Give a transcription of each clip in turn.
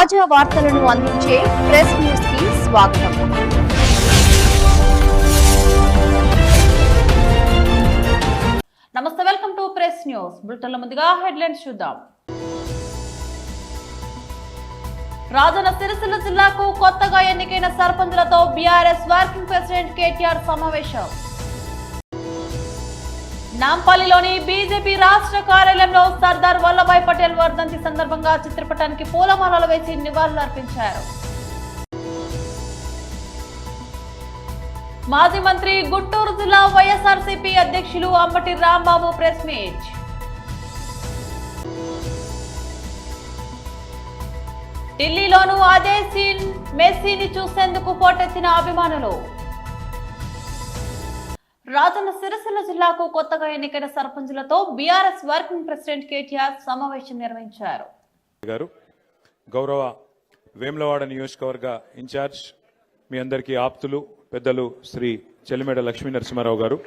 తాజా వార్తలను అందించే ప్రెస్ న్యూస్ కి స్వాగతం. నమస్తే, వెల్కమ్ టు ప్రెస్ న్యూస్. బులెటిన్ల ముందుగా హెడ్లైన్స్ చూద్దాం. రాజన్న సిరిసిల్ల జిల్లాకు కొత్తగా ఎన్నికైన సర్పంచులతో బీఆర్ఎస్ వర్కింగ్ ప్రెసిడెంట్ కేటీఆర్ సమావేశం. నాంపల్లిలోని బీజేపీ రాష్ట్ర కార్యాలయంలో సర్దార్ వల్లభాయ్ పటేల్ వర్ధంతి సందర్భంగా చిత్రపటానికి పూలమాలలు వేసి నివాళులర్పించారు. మాజీ మంత్రి గుంటూరు జిల్లా వైఎస్ఆర్సీపీ అధ్యక్షులు అంబటి రాంబాబు ప్రెస్ మీట్. ఢిల్లీలోనూ అదే సీన్, మెస్సీని చూసేందుకు పోటెత్తిన అభిమానులు. రాజన్న సిరిసిల్ల జిల్లాకు కొత్తగా ఎన్నికైన సర్పంచులతో బీఆర్ఎస్ వర్కింగ్ ప్రెసిడెంట్ కేటీఆర్ సమావేశం నిర్వహించారు. గౌరవ వేములవాడ నియోజకవర్గ ఇన్ఛార్జ్, మీ అందరికీ ఆప్తులు పెద్దలు శ్రీ చెలిమేడ లక్ష్మీ నరసింహారావు గారు,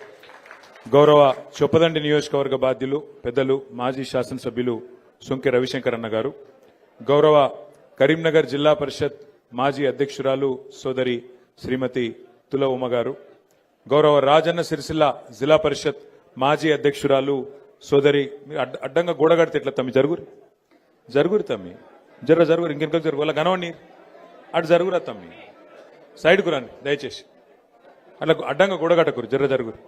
గౌరవ చొప్పదండి నియోజకవర్గ బాధ్యులు పెద్దలు మాజీ శాసనసభ్యులు సుంకె రవిశంకర్ అన్న గారు, గౌరవ కరీంనగర్ జిల్లా పరిషత్ మాజీ అధ్యక్షురాలు సోదరి శ్రీమతి తుల ఉమ గారు, గౌరవ రాజన్న సిరిసిల్ల జిల్లా పరిషత్ మాజీ అధ్యక్షురాలు సోదరి, అడ్డంగా గోడగడితే ఎట్లా తమ్మి జరుగురు తమ్మి జరుగురు ఇంకెందుకు జరుగు వాళ్ళ గనవని అటు జరుగురా తమ్మి, సైడ్కు రాని దయచేసి, అట్లా అడ్డంగా గోడగట్టకురు జరుగురు.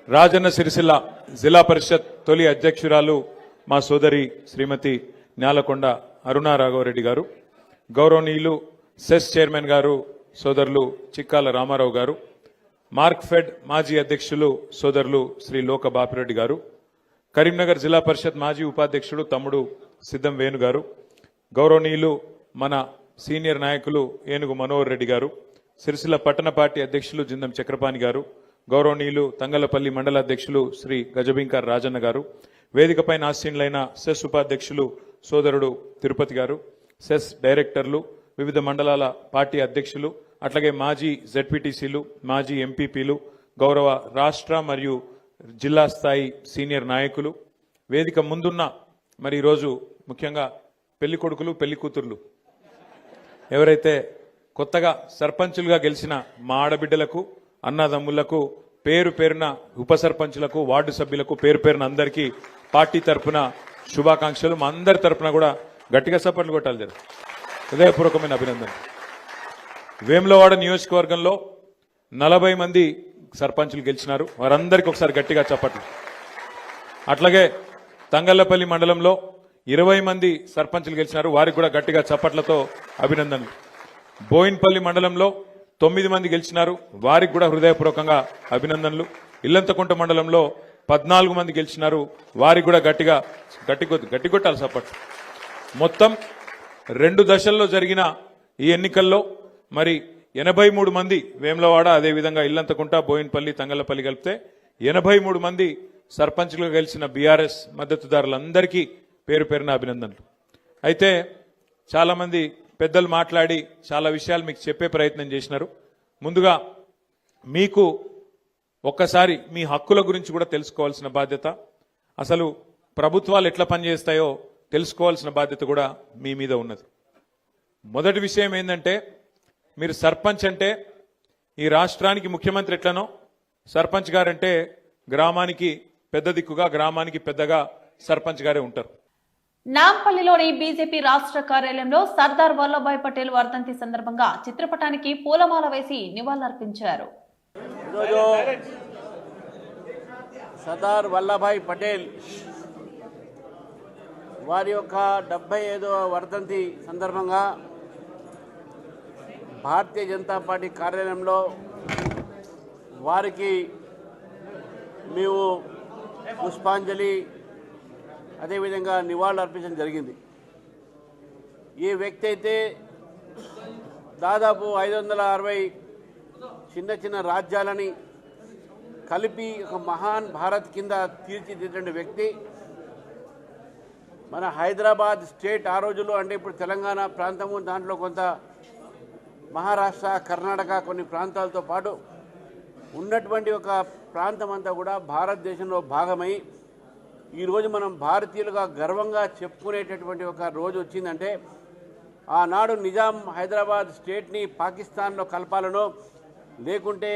రాజన్న సిరిసిల్ల జిల్లా పరిషత్ తొలి అధ్యక్షురాలు మా సోదరి శ్రీమతి న్యాలకొండ అరుణా రాఘవరెడ్డి గారు, గౌరవనీయులు సెస్ చైర్మన్ గారు సోదరులు చిక్కాల రామారావు గారు, మార్క్ఫెడ్ మాజీ అధ్యక్షులు సోదరులు శ్రీ లోక బాపిరెడ్డి గారు, కరీంనగర్ జిల్లా పరిషత్ మాజీ ఉపాధ్యక్షుడు తమ్ముడు సిద్ధం వేణు గారు, గౌరవనీయులు మన సీనియర్ నాయకులు ఏనుగు మనోహర్ రెడ్డి గారు, సిరిసిల్ల పట్టణ పార్టీ అధ్యక్షులు జిందం చక్రపాణి గారు, గౌరవనీయులు తంగలపల్లి మండల అధ్యక్షులు శ్రీ గజబింకర్ రాజన్న గారు, వేదికపై ఆసీనులైన సెస్ ఉపాధ్యక్షులు సోదరుడు తిరుపతి గారు, సెస్ డైరెక్టర్లు, వివిధ మండలాల పార్టీ అధ్యక్షులు, అట్లాగే మాజీ జెడ్పీటీసీలు, మాజీ ఎంపీపీలు, గౌరవ రాష్ట్ర మరియు జిల్లా స్థాయి సీనియర్ నాయకులు, వేదిక ముందున్న మరి ఈరోజు ముఖ్యంగా పెళ్లి కొడుకులు పెళ్లి కూతుర్లు ఎవరైతే కొత్తగా సర్పంచులుగా గెలిచిన మా ఆడబిడ్డలకు, అన్నదమ్ములకు, పేరు పేరున ఉప సర్పంచులకు, వార్డు సభ్యులకు పేరు పేరున అందరికీ పార్టీ తరఫున శుభాకాంక్షలు. మా అందరి తరఫున కూడా గట్టిగా సపోర్ట్లు కొట్టాలి జర. హృదయపూర్వకమైన అభినందనలు. వేములవాడ నియోజకవర్గంలో 40 మంది సర్పంచులు గెలిచినారు, వారందరికీ ఒకసారి గట్టిగా చప్పట్లు. అట్లాగే తంగళ్లపల్లి మండలంలో 20 మంది సర్పంచులు గెలిచినారు, వారికి కూడా గట్టిగా చప్పట్లతో అభినందనలు. బోయిన్పల్లి మండలంలో 9 మంది గెలిచినారు, వారికి కూడా హృదయపూర్వకంగా అభినందనలు. ఇల్లంతకుంట మండలంలో 14 మంది గెలిచినారు, వారికి కూడా గట్టి కొట్టాలి చప్పట్లు. మొత్తం 2 దశల్లో జరిగిన ఈ ఎన్నికల్లో మరి 83 మంది వేములవాడ, అదేవిధంగా ఇల్లంతకుంట, బోయిన్పల్లి, తంగళ్లపల్లి కలిపితే 83 మంది సర్పంచ్లుగా గెలిచిన బీఆర్ఎస్ మద్దతుదారులందరికీ పేరు పేరున అభినందనలు. అయితే చాలా మంది పెద్దలు మాట్లాడి చాలా విషయాలు మీకు చెప్పే ప్రయత్నం చేసినారు. ముందుగా మీకు ఒక్కసారి మీ హక్కుల గురించి కూడా తెలుసుకోవాల్సిన బాధ్యత, అసలు ప్రభుత్వాలు ఎట్లా పనిచేస్తాయో తెలుసుకోవాల్సిన బాధ్యత కూడా మీ మీద ఉన్నది. మొదటి విషయం ఏంటంటే, మీరు సర్పంచ్ అంటే ఈ రాష్ట్రానికి ముఖ్యమంత్రి ఎట్లనో సర్పంచ్ గారంటే గ్రామానికి పెద్ద దిక్కుగా, గ్రామానికి పెద్దగా సర్పంచ్ గారే ఉంటారు. నాంపల్లిలోని బీజేపీ రాష్ట్ర కార్యాలయంలో సర్దార్ వల్లభాయ్ పటేల్ వర్ధంతి సందర్భంగా చిత్రపటానికి పూలమాల వేసి నివాళులర్పించారు. సర్దార్ వల్లభాయ్ పటేల్ వారి యొక్క 75వ వర్ధంతి సందర్భంగా భారతీయ జనతా పార్టీ కార్యాలయంలో వారికి మేము పుష్పాంజలి అదేవిధంగా నివాళులు అర్పించడం జరిగింది. ఈ వ్యక్తి అయితే దాదాపు 560 చిన్న చిన్న రాజ్యాలని కలిపి ఒక మహాన్ భారత్ కింద తీర్చిదిద్దిన వ్యక్తి. మన హైదరాబాద్ స్టేట్ ఆ రోజుల్లో, అంటే ఇప్పుడు తెలంగాణ ప్రాంతము, దాంట్లో కొంత మహారాష్ట్ర, కర్ణాటక కొన్ని ప్రాంతాలతో పాటు ఉన్నటువంటి ఒక ప్రాంతం అంతా కూడా భారతదేశంలో భాగమై ఈరోజు మనం భారతీయులుగా గర్వంగా చెప్పుకునేటటువంటి ఒక రోజు వచ్చిందంటే ఆనాడు నిజాం హైదరాబాద్ స్టేట్ని పాకిస్తాన్లో కలపాలనో లేకుంటే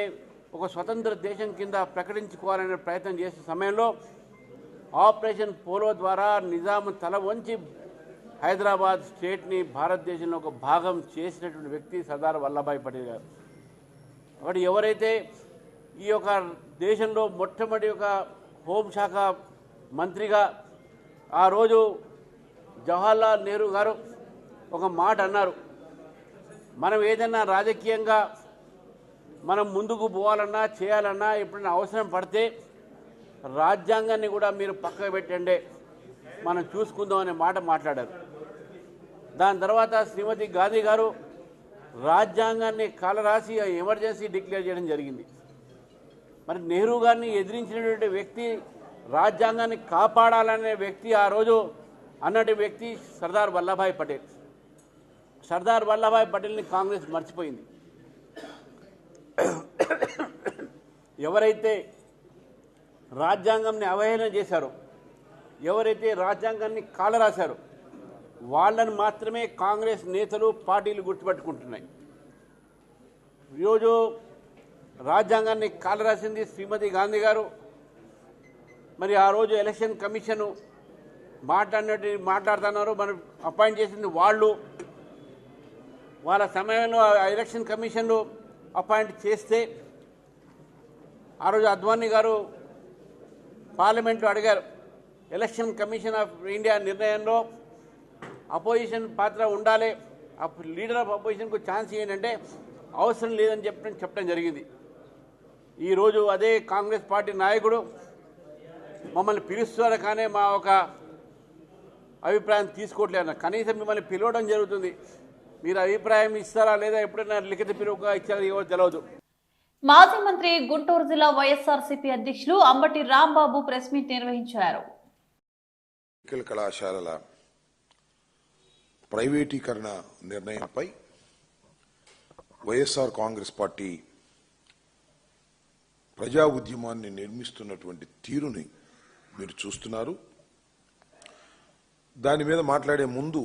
ఒక స్వతంత్ర దేశం కింద ప్రకటించుకోవాలనే ప్రయత్నం చేసే సమయంలో ఆపరేషన్ పోలో ద్వారా నిజాం తల వంచి హైదరాబాద్ స్టేట్ని భారతదేశంలో ఒక భాగం చేసినటువంటి వ్యక్తి సర్దార్ వల్లభాయ్ పటేల్ గారు. కాబట్టి ఎవరైతే ఈ యొక్క దేశంలో మొట్టమొదటి ఒక హోంశాఖ మంత్రిగా ఆ రోజు జవహర్లాల్ నెహ్రూ గారు ఒక మాట అన్నారు, మనం ఏదైనా రాజకీయంగా మనం ముందుకు పోవాలన్నా చేయాలన్నా ఎప్పుడైనా అవసరం పడితే రాజ్యాంగాన్ని కూడా మీరు పక్కకు పెట్టండి, మనం చూసుకుందాం అనే మాట మాట్లాడారు. దాని తర్వాత శ్రీమతి గాంధీ గారు రాజ్యాంగాన్ని కాలరాసి ఎమర్జెన్సీ డిక్లేర్ చేయడం జరిగింది. మరి నెహ్రూ గారిని ఎదిరించినటువంటి వ్యక్తి, రాజ్యాంగాన్ని కాపాడాలనే వ్యక్తి ఆ రోజు అన్నటి వ్యక్తి సర్దార్ వల్లభాయ్ పటేల్. సర్దార్ వల్లభాయ్ పటేల్ని కాంగ్రెస్ మర్చిపోయింది. ఎవరైతే రాజ్యాంగంని అవహేళన చేశారో, ఎవరైతే రాజ్యాంగాన్ని కాలరాశారో వాళ్ళని మాత్రమే కాంగ్రెస్ నేతలు పార్టీలు గుర్తుపెట్టుకుంటున్నాయి. ఈరోజు రాజ్యాంగాన్ని కాలరాసింది శ్రీమతి గాంధీ గారు. మరి ఆ రోజు ఎలక్షన్ కమిషన్ మాట్లాడుతున్నారు, మనం అపాయింట్ చేసింది వాళ్ళు. వాళ్ళ సమయంలో ఎలక్షన్ కమిషన్లు అపాయింట్ చేస్తే ఆ రోజు అద్వానీ గారు పార్లమెంట్లో అడిగారు, ఎలక్షన్ కమిషన్ ఆఫ్ ఇండియా నిర్ణయంలో అపోజిషన్ పాత్ర ఉండాలి, లీడర్ ఆఫ్ అపోజిషన్కు ఛాన్స్ ఏంటంటే అవసరం లేదని చెప్పడం జరిగింది. ఈరోజు అదే కాంగ్రెస్ పార్టీ నాయకుడు మమ్మల్ని పిలుస్తున్నారు కానీ మా ఒక అభిప్రాయం తీసుకోవట్లేదు. కనీసం మిమ్మల్ని పిలవడం జరుగుతుంది, మీరు అభిప్రాయం ఇస్తారా లేదా, ఎప్పుడైనా లిఖిత పిలువుగా ఇచ్చారో ఏవో తెలియదు. మాజీ మంత్రి గుంటూరు జిల్లా వైఎస్ఆర్సీపీ అధ్యక్షులు అంబటి రాంబాబు ప్రెస్ మీట్ నిర్వహించారు. మెడికల్ కళాశాలల ప్రైవేటీకరణ నిర్ణయంపై వైఎస్ఆర్ కాంగ్రెస్ పార్టీ ప్రజా ఉద్యమాన్ని నిర్మిస్తున్నటువంటి తీరుని మీరు చూస్తున్నారు. దాని మీద మాట్లాడే ముందు